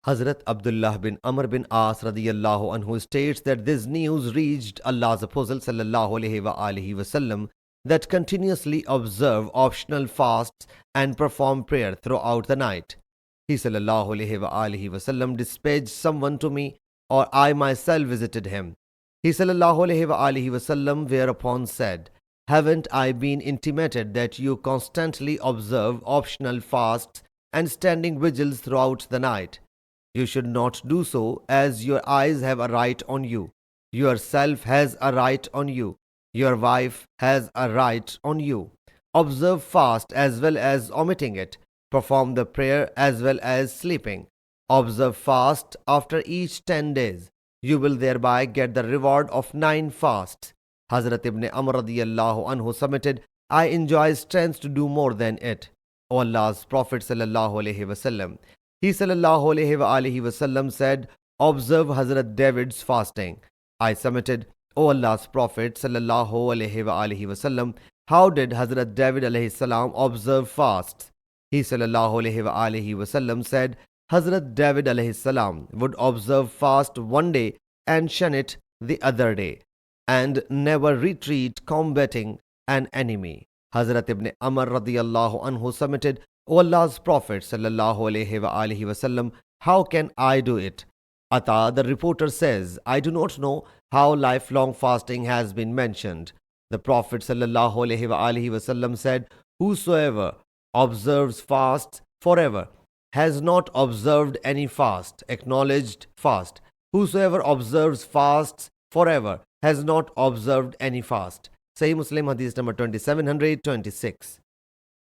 Hazrat Abdullah bin Amr bin As radiyallahu anhu states that this news reached Allah's Apostle sallallahu alaihi wasallam that continuously observe optional fasts and perform prayer throughout the night. He sallallahu alaihi wasallam dispatched someone to me, or I myself visited him. He sallallahu alaihi wasallam whereupon said, "Haven't I been intimated that you constantly observe optional fasts and standing vigils throughout the night? You should not do so, as your eyes have a right on you, yourself has a right on you, your wife has a right on you. Observe fast as well as omitting it. Perform the prayer as well as sleeping. Observe fast after each 10 days. You will thereby get the reward of 9 fasts." Hazrat ibn Amr radiyallahu anhu submitted, "I enjoy strength to do more than it." O Allah's Prophet sallallahu alaihi wasallam. He sallallahu alaihi wasallam said, "Observe Hazrat David's fasting." I submitted, "O Allah's Prophet sallallahu alaihi wasallam, how did Hazrat David alayhi salam observe fasts?" He sallallahu alaihi wasallam said, "Hazrat David alayhi salam would observe fast one day and shun it the other day, and never retreat combating an enemy." Hazrat ibn Amr radiyallahu anhu submitted, "O Allah's Prophet sallallahu alaihi wasallam, how can I do it?" Ata, the reporter, says, "I do not know how lifelong fasting has been mentioned." The Prophet sallallahu alaihi wasallam said, "Whosoever observes fasts forever has not observed any fast, acknowledged fast. Whosoever observes fasts forever has not observed any fast." Sahih Muslim Hadees number 2726.